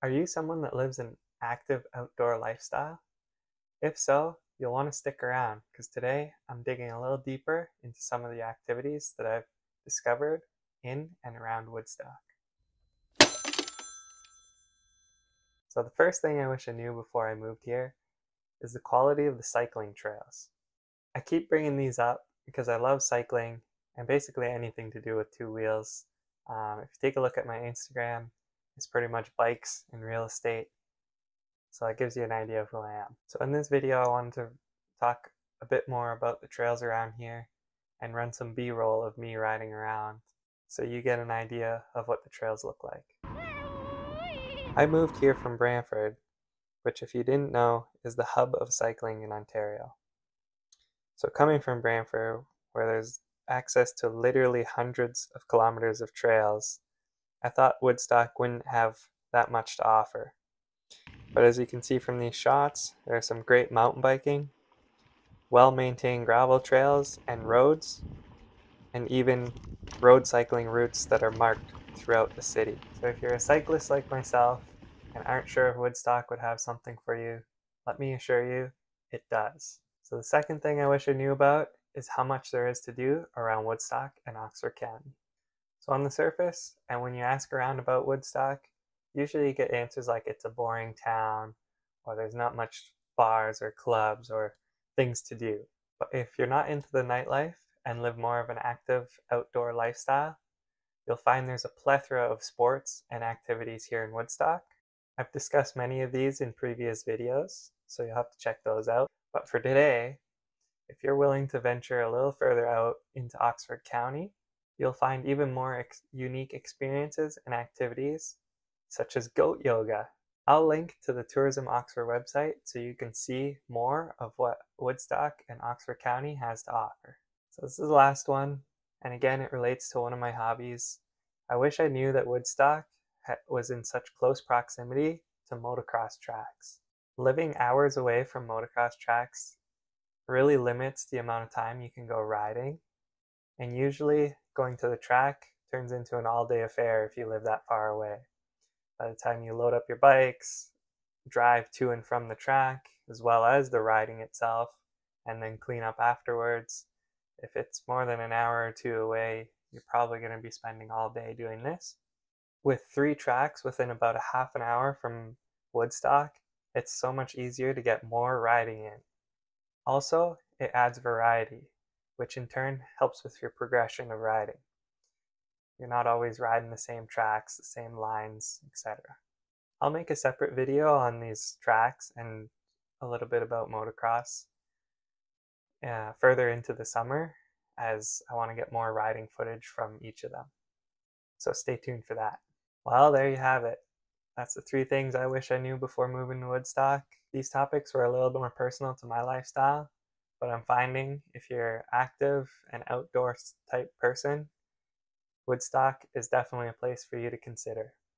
Are you someone that lives an active outdoor lifestyle? If so, you'll want to stick around because today I'm digging a little deeper into some of the activities that I've discovered in and around Woodstock. So, the first thing I wish I knew before I moved here is the quality of the cycling trails. I keep bringing these up because I love cycling and basically anything to do with two wheels. If you take a look at my Instagram, it's pretty much bikes and real estate. So that gives you an idea of who I am. So in this video, I wanted to talk a bit more about the trails around here and run some B-roll of me riding around so you get an idea of what the trails look like. I moved here from Brantford, which if you didn't know is the hub of cycling in Ontario. So coming from Brantford, where there's access to literally hundreds of kilometers of trails, I thought Woodstock wouldn't have that much to offer. But as you can see from these shots, there are some great mountain biking, well-maintained gravel trails and roads, and even road cycling routes that are marked throughout the city. So if you're a cyclist like myself and aren't sure if Woodstock would have something for you, let me assure you, it does. So the second thing I wish I knew about is how much there is to do around Woodstock and Oxford County. So on the surface, and when you ask around about Woodstock, usually you get answers like it's a boring town, or there's not much bars or clubs or things to do. But if you're not into the nightlife and live more of an active outdoor lifestyle, you'll find there's a plethora of sports and activities here in Woodstock. I've discussed many of these in previous videos, so you'll have to check those out. But for today, if you're willing to venture a little further out into Oxford County, you'll find even more unique experiences and activities, such as goat yoga. I'll link to the Tourism Oxford website so you can see more of what Woodstock and Oxford County has to offer. So this is the last one, and again it relates to one of my hobbies. I wish I knew that Woodstock was in such close proximity to motocross tracks. Living hours away from motocross tracks really limits the amount of time you can go riding, and usually going to the track turns into an all-day affair if you live that far away. By the time you load up your bikes, drive to and from the track, as well as the riding itself, and then clean up afterwards, if it's more than an hour or two away, you're probably going to be spending all day doing this. With 3 tracks within about a half an hour from Woodstock, it's so much easier to get more riding in. Also, it adds variety, which in turn helps with your progression of riding. You're not always riding the same tracks, the same lines, etc. I'll make a separate video on these tracks and a little bit about motocross further into the summer, as I want to get more riding footage from each of them. So stay tuned for that. Well, there you have it. That's the 3 things I wish I knew before moving to Woodstock. These topics were a little more personal to my lifestyle, but I'm finding if you're active and outdoors type person, Woodstock is definitely a place for you to consider.